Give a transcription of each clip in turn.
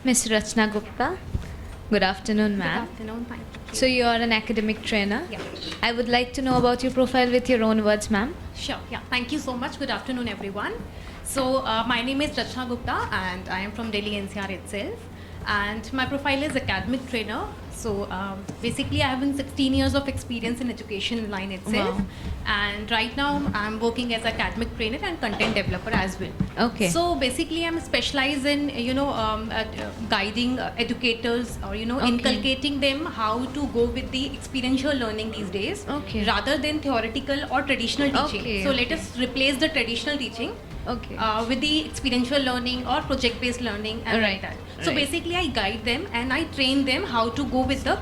Ms. Rachna Gupta. Good afternoon, ma'am. Good afternoon, thank you. So you are an academic trainer. Yeah. I would like to know about your profile with your own words, ma'am. Sure, yeah. Thank you so much. Good afternoon, everyone. So, my name is Rachna Gupta and I am from Delhi NCR itself. And my profile is academic trainer. So, basically, I have been 16 years of experience in education line itself. Wow. And right now, I'm working as academic trainer and content developer as well. Okay. So, basically, I'm specialized in, guiding educators or, Okay. inculcating them how to go with the experiential learning these days. Okay. Rather than theoretical or traditional teaching. Okay, So okay. let us replace the traditional teaching Okay. with the experiential learning or project-based learning and Right, like that. So right. basically, I guide them and I train them how to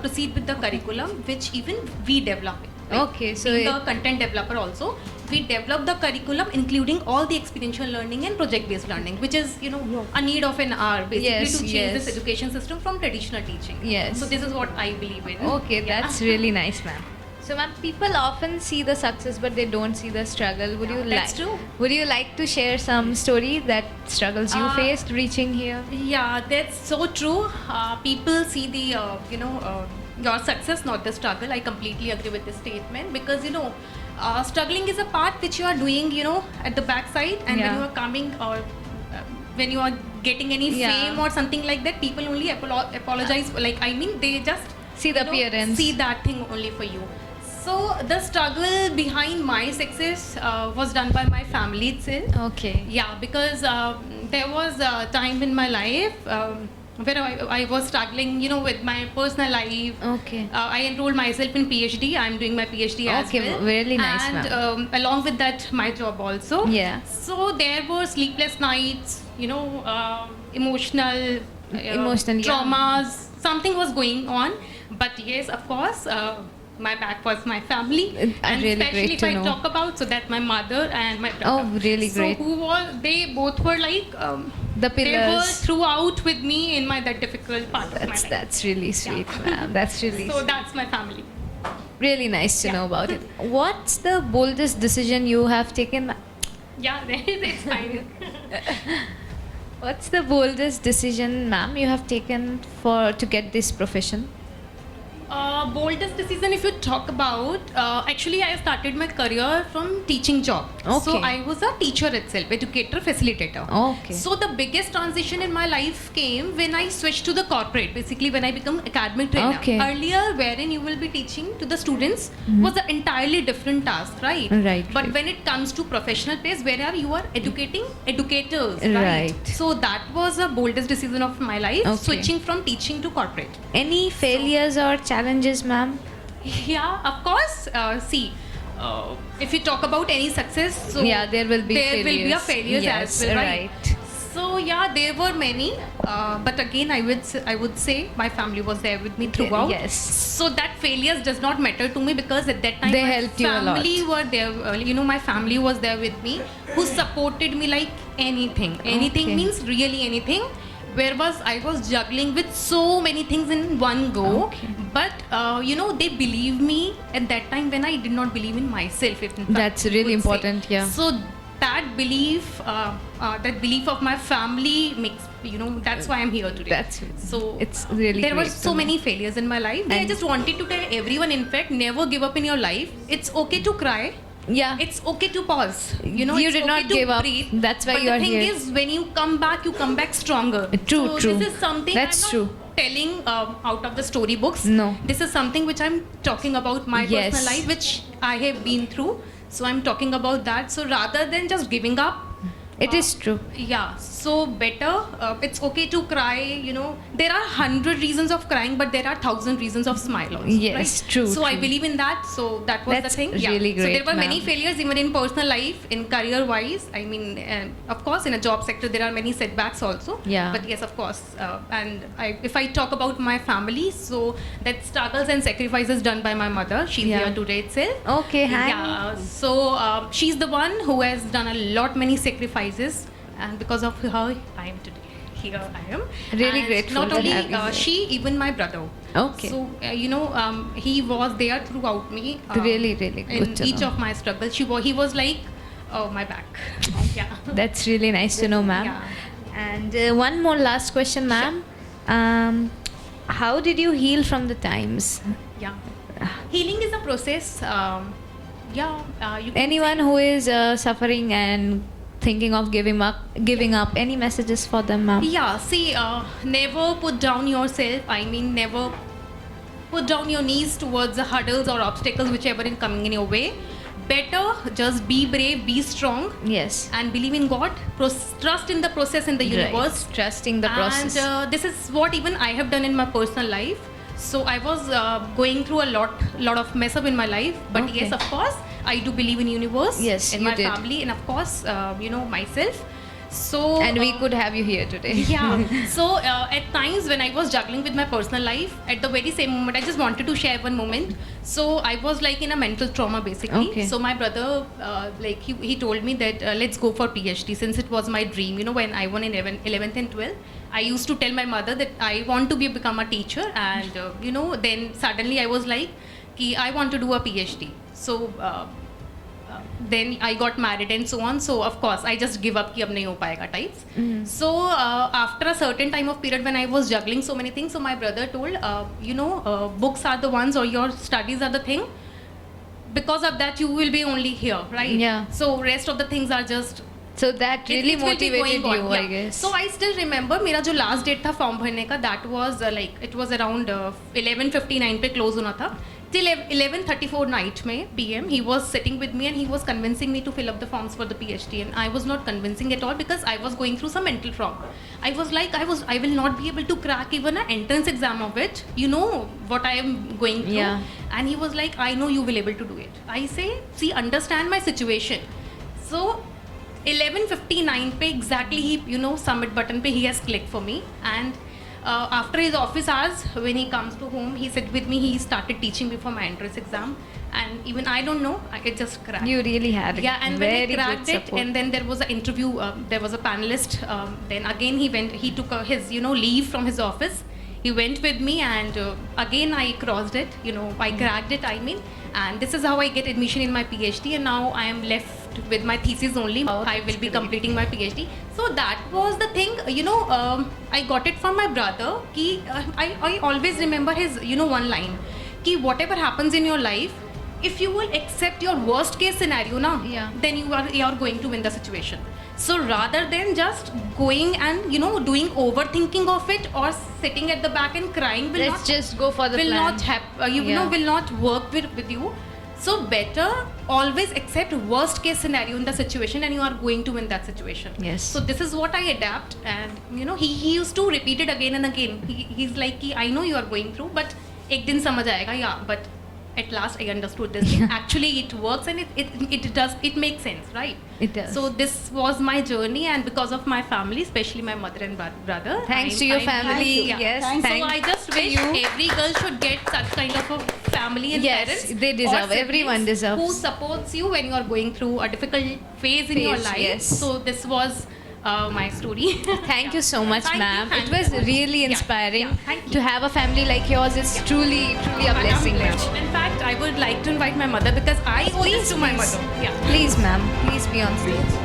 proceed with the curriculum, which even we develop. Okay, so being it- a content developer also, we develop the curriculum including all the experiential learning and project-based learning, which is a need of an hour basically Yes, to change yes. this education system from traditional teaching. Yes. So this is what I believe in. Okay, Yeah. that's really nice, ma'am. So, ma'am, people often see the success, but they don't see the struggle. Would Yeah, you that's true. Would you like to share some story that struggles you Uh, faced reaching here? Yeah, that's so true. People see the, your success, not the struggle. I completely agree with this statement because, struggling is a part which you are doing, at the backside, and when Yeah. you are coming or when you are getting any Yeah. fame or something like that, people only apologize. They just See the appearance. see that thing only for you. So the struggle behind my success was done by my family itself. Okay. Yeah, because there was a time in my life where I was struggling, with my personal life. Okay. I enrolled myself in PhD. I'm doing my PhD as Okay, well. really nice, And ma'am. along with that, my job also. Yeah. So there were sleepless nights, emotional, Emotional, yeah. traumas. Something was going on. But yes, of course. My back was my family, and Really especially great if to I know. talk about so that my mother and my brother. Oh, really great. So they both were like The they were pillars. throughout with me in that difficult part of my life. That's really sweet, ma'am. That's really So that's my family. really nice to Yeah. know about it. What's the boldest decision you have taken? Yeah, it's fine. What's the boldest decision, ma'am, you have taken to get this profession? Boldest decision, if you talk about, actually I started my career from teaching job. Okay. So I was a teacher itself, educator, facilitator. Okay. So the biggest transition in my life came when I switched to the corporate, basically when I become academic trainer. Okay. Earlier, wherein you will be teaching to the students, was an entirely different task, right? Right, But right. when it comes to professional place, where you are educating educators, right? Right. So that was the boldest decision of my life, Okay. switching from teaching to corporate. Any failures or challenges, ma'am? Yeah, of course. See, if you talk about any success, so Yeah, there will be there will be a failures. failures Yes, as well, right? right. So yeah, there were many, but again, I would say my family was there with me throughout. Yes. So that failures does not matter to me because at that time They my helped you a lot. family were there. My family was there with me, who supported me like anything. Anything Okay. means really anything. Whereas I was juggling with so many things in one go, Okay. but they believe me at that time when I did not believe in myself. If in fact That's really would say. important, yeah. So that belief of my family makes that's why I'm here today. That's so. it's really There were great so to know. many failures in my life. I And- just wanted to tell everyone. In fact, never give up in your life. It's okay to cry. Yeah. It's okay to pause. You it's did okay not to give up. breathe. That's why but you are the thing here. is, when you come back stronger. True, so true. This is something That's I'm true. not telling out of the storybooks. No. This is something which I'm talking about my Yes. personal life, which I have been through. So I'm talking about that. So rather than just giving up, It is true. yeah, so better. It's okay to cry. There are 100 reasons of crying, but there are 1,000 reasons of smile also. Yes, right? true, So I true. believe in that. So that was That's the thing. really So great, there were many ma'am. failures even in personal life, in career-wise. I mean, of course, in a job sector there are many setbacks also. Yeah. But yes, of course. If I talk about my family, so that struggles and sacrifices done by my mother. She's Yeah. here today itself. Okay, hi. Yeah, so she's the one who has done a lot many sacrifices, and because of her, I am today. Here I am. Really And grateful Not to only have you here. she, even my brother. Okay. So he was there throughout me. Really, really good in to each know. of my struggles. He was like, oh, my back. Yeah. That's really nice to know, ma'am. Yeah. And one more last question, ma'am. How did you heal from the times? Yeah. Healing is a process. You can Anyone who is suffering and thinking of giving up, any messages for them, ma'am? Yeah, see, never put down yourself. I mean, never put down your knees towards the hurdles or obstacles whichever is coming in your way. Better just be brave, be strong, Yes. and believe in God. Trust in the process in the universe. Right. Trusting the process. And this is what even I have done in my personal life. So I was going through a lot of mess up in my life. But Okay. yes, of course, I do believe in universe, Yes, in you my did. family, and of course, myself. So And we could have you here today. yeah. So at times when I was juggling with my personal life, at the very same moment, I just wanted to share one moment. So I was like in a mental trauma basically. Okay. So my brother, he told me that let's go for PhD since it was my dream. You know, when I won in 11th and 12th, I used to tell my mother that I want to become a teacher, and then suddenly I was like, कि I want to do a PhD. So. Then I got married and so on. So of course I just give up कि अब नहीं हो पाएगा types. So after a certain time of period when I was juggling so many things, so my brother told, books are the ones or your studies are the thing. Because of that you will be only here, right? Yeah. So rest of the things are just So that really it will be motivated going you, on, I yeah. guess. So I still remember मेरा जो last date था form भरने का, that was it was around 11:59 पे close होना था. Till 11:34 night में PM, he was sitting with me and he was convincing me to fill up the forms for the PhD, and I was not convincing at all because I was going through some mental trauma. I was like, I will not be able to crack even an entrance exam of it. You know what I am going through. Yeah. And he was like, I know you will able to do it. I say, see, understand my situation. So 11:59 पे exactly he submit button पे he has clicked for me, and after his office hours when he comes to home, he sat with me, he started teaching me for my entrance exam, and even I don't know, it just cracked. You really had Yeah, and when very he cracked good it, support. and then there was an interview, there was a panelist, then again he took his leave from his office. He went with me, and again I crossed it, I cracked it, I mean, and this is how I get admission in my PhD, and now I am left with my thesis only. Oh, I will that's be great. completing my PhD. So that was the thing, I got it from my brother. I always remember his, one line, कि whatever happens in your life, if you will accept your worst case scenario now, Yeah. then you are going to win the situation. So rather than just going and doing overthinking of it or sitting at the back and crying will Let's not just go for the will plan. not happen. Yeah. Will not work with you. So better always accept worst case scenario in the situation, and you are going to win that situation. Yes. So this is what I adapt, and he used to repeat it again and again. He's like, I know you are going through, but एक दिन समझ आएगा, yeah. But at last I understood this thing. Actually it works, and it makes sense, right? It does. So this was my journey, and because of my family, especially my mother and brother. Thanks to your family. Yeah. Yes, So thanks I just to wish you. every girl should get such kind of a family and Yes, parents. they or deserve. siblings Everyone deserves. who supports you when you are going through a difficult phase in your Phase, life. yes. So this was my story. Thank you so much, Thank you, ma'am. thank It was you. really Yeah, inspiring. yeah, thank you. To have a family like yours is truly a blessing, ma'am. In fact, I would like to invite my mother because I owe this to my please. mother. Yeah. Please, ma'am. Please be on stage.